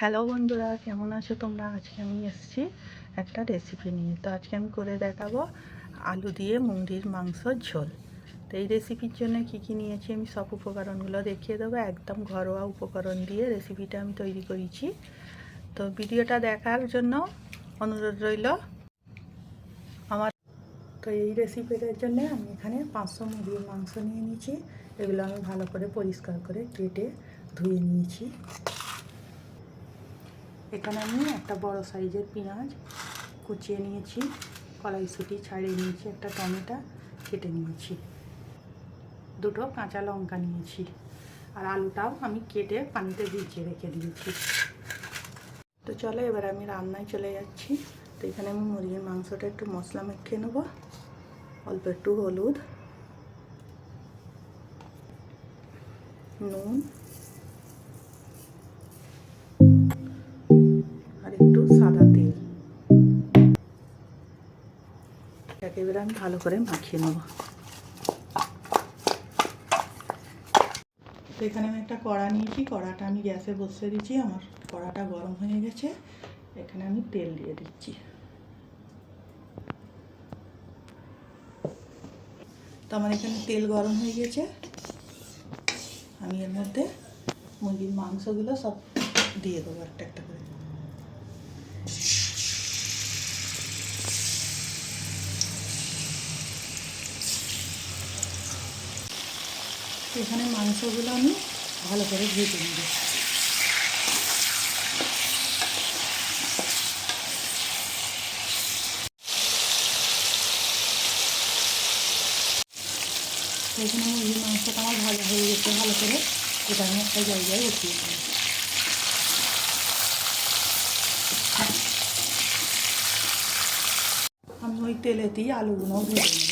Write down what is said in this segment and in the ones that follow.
Hello বন্ধুরা, কেমন আছো তোমরা? আজকে আমি এসেছি একটা রেসিপি নিয়ে। তো আজকে আমি করে দেখাবো আলু দিয়ে মুরগির মাংসর ঝোল। তো এই রেসিপির জন্য কি কি নিয়েছি আমি সব উপকরণগুলো দেখিয়ে দেবো। একদম ঘরোয়া উপকরণ দিয়ে রেসিপিটা আমি তৈরি করেছি। তো ভিডিওটা দেখার জন্য অনুরোধ রইল আমার। তো এই রেসিপিটার জন্য আমি এখানে 500 মুরগির মাংস নিয়ে নিয়েছি। এগুলো আমি ভালো করে পরিষ্কার করে কেটে ধুয়ে নিয়েছি। এখানে আমি একটা বড় সাইজের পেঁয়াজ কুচিয়ে নিয়েছি, কড়াইশুঁটি ছাড়িয়ে নিয়েছি, একটা টমেটো কেটে নিয়েছি, দুটো কাঁচা লঙ্কা নিয়েছি, আর আলুটাও আমি কেটে পানিতে ভিজিয়ে রেখে দিয়েছি। তো চলো এবার আমি রান্নায় চলে যাচ্ছি। তো এখানে আমি মুরগির মাংসটা একটু মশলা মেখে নেব। অল্প একটু হলুদ, নুন আর একটু সাদা তেল, একেবারে আমি ভালো করে মাখিয়ে নেব। তো এখানে আমি একটা কড়া নিয়েছি, কড়াটা আমি গ্যাসে বসিয়ে দিচ্ছি। আমার কড়াটা গরম হয়ে গেছে। এখানে আমি তেল দিয়ে দিচ্ছি। তো আমার এখানে তেল গরম হয়ে গেছে। আমি এর মধ্যে মুরগির মাংসগুলো সব দিয়ে দেবো একটা একটা করে। এখানে মাংসগুলো আমি ভালো করে ভেজে নেব। এখানে মুরগির মাংসটা আমার ভালো হয়ে গেছে। ভালো করে এটা আমি একটা জায়গায় উঠিয়ে দেবো। আমি ওই তেলেতেই আলুগুলোও ভেজে নেব।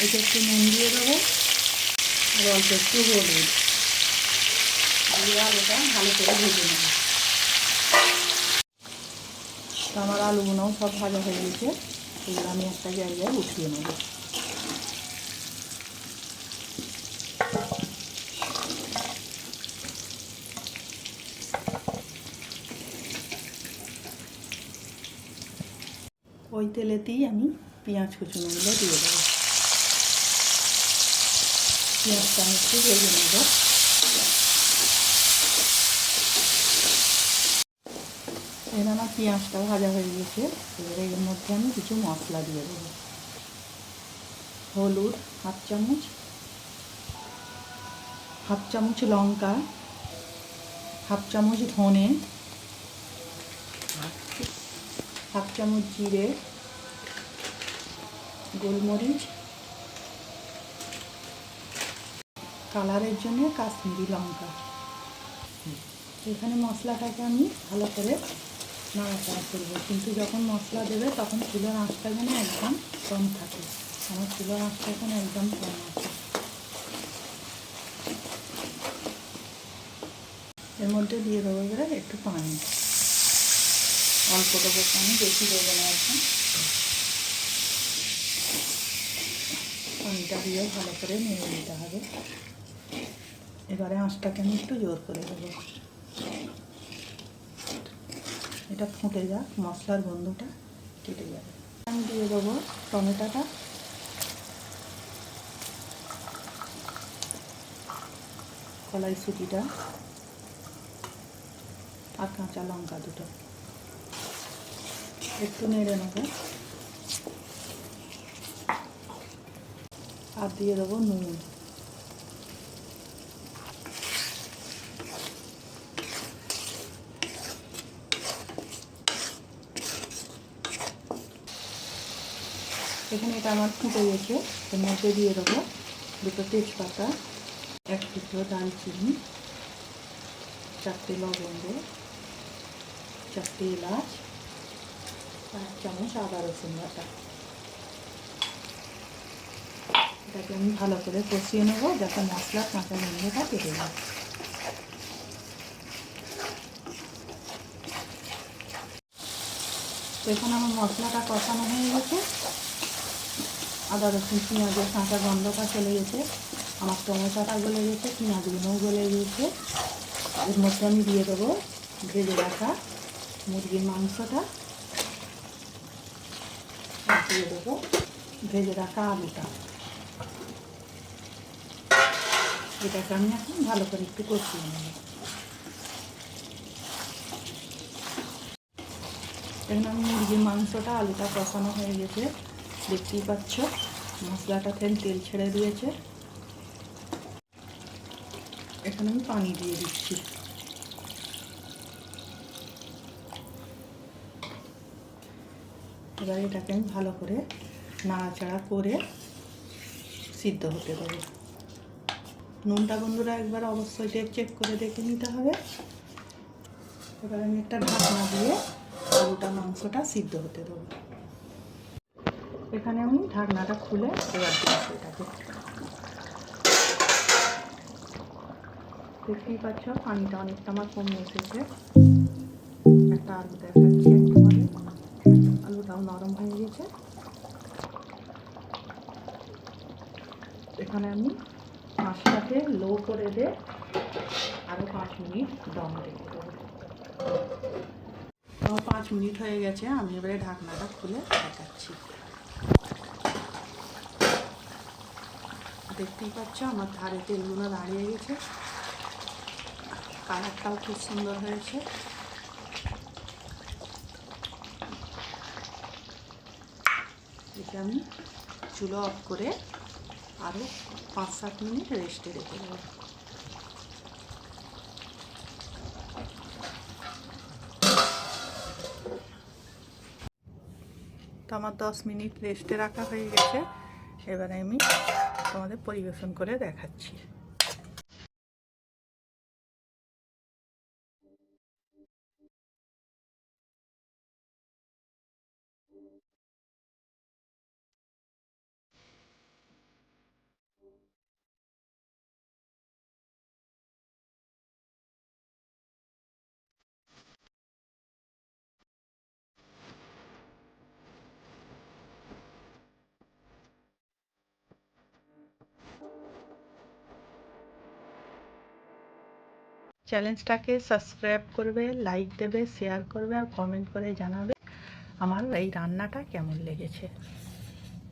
এটা একটু নুন দিয়ে দেবো আর অল্প একটু হলুদ দিয়ে আলুটা ভালো করে ভেজে নেব। তো আমার আলুগুলোও সব ভাজা হয়ে গেছে। এগুলো আমি একটা জায়গায় উঠিয়ে নেব। ওই তেলেতেই আমি পেঁয়াজ কুচুনোগুলো দিয়ে দেবো। পেঁয়াজটা আমি একটু ভেজে নেব। এবার আমার পেঁয়াজটাও ভাজা হয়ে গেছে। এবারে এর মধ্যে আমি কিছু মশলা দিয়ে দেবো। হলুদ হাফ চামচ লঙ্কা, হাফ চামচ ধনে, হাফ চামচ জিরে, গোলমরিচ, কালারের জন্য কাশ্মীরি লঙ্কা। এখানে মশলাটাকে আমি ভালো করে নাড়াচাড়া করবো, কিন্তু যখন মশলা দেবে তখন চুলোর আঁচটা যেন একদম কম থাকে। আমার চুলোর আঁচটা এখানে একদম কম আছে। এর মধ্যে দিয়ে দেবো এবারে একটু পানি, অল্প দেবো পানি, বেশি দেবো না। এখন পানিটা দিয়ে ভালো করে নেড়ে নিতে হবে। এবারে আঁচটাকে আমি একটু জোর করে দেবো। এটা ফুটে যাক, মশলার গন্ধটা কেটে যাবে। আমি দিয়ে দেবো টমেটোটা, কড়াইশুঁটিটা আর কাঁচা লঙ্কা দুটো। একটু নেড়ে নেব আর দিয়ে দেবো নুন। এখানে এটা আমার ফুটে গেছে। এর মধ্যে দিয়ে দেবো দুটো তেজপাতা, এক টুকরো দারচিনি, 4টে লবঙ্গ, 4টে এলাচ, 1 চামচ আদা রসুন বাটা। এটাকে আমি ভালো করে কষিয়ে নেবো যাতে মশলার কাঁচা গন্ধটা কেটে যায়। তো এখন আমার মশলাটা কষানো হয়ে গেছে। আদা রসুন পেঁয়াজের কাঁচা গন্ধটা চলে গেছে, আমার টমেটোটা গলে গেছে, পেঁয়াজগুলোও গলে গেছে। এর মধ্যে আমি দিয়ে দেবো ভেজে রাখা মুরগির মাংসটা, দিয়ে দেবো ভেজে রাখা আলুটা। এটাকে আমি এখন ভালো করে একটু কষিয়ে নেব। এখন আমি মুরগির মাংসটা আলুটা কষানো হয়ে গেছে, দেখতেই পাচ্ছ মশলাটা থেকে তেল ছেড়ে দিয়েছে। এখানে আমি পানি দিয়ে দিচ্ছি। এবার এটাকে আমি ভালো করে নাড়াচাড়া করে সিদ্ধ হতে দেবো। নুনটা বন্ধুরা একবার অবশ্যই চেক করে দেখে নিতে হবে। এবার আমি একটা ঢাকনা দিয়ে আলুটা মাংসটা সিদ্ধ হতে দেবো। এখানে আমি ঢাকনাটা খুলে এবার দিচ্ছি এটাকে। দেখতেই পাচ্ছ পানিটা অনেকটা আমার কমে এসেছে। একটা আলু দেখাচ্ছি একটুখানি, আলুটাও নরম হয়ে গেছে। এখানে আমি মাছটাকে লো করে দিয়ে আরও 5 মিনিট দম রেখে দেবো। 5 মিনিট হয়ে গেছে, আমি এবারে ঢাকনাটা খুলে দেখাচ্ছি। দেখতেই পাচ্ছ আমার ধারে তেলগুলো দাঁড়িয়ে গেছে, কালারটাও খুব সুন্দর হয়েছে। এটা আমি চুলো অফ করে আরও 5-7 মিনিট রেস্টে রেখে দেবো। তো আমার 10 মিনিট রেস্টে রাখা হয়ে গেছে, এবারে আমি তোমাদের পরিবেশন করে দেখাচ্ছি। চ্যানেলটাকে সাবস্ক্রাইব করবে, লাইক দেবে, শেয়ার করবে আর কমেন্ট করে জানাবে আমার এই রান্নাটা কেমন লেগেছে।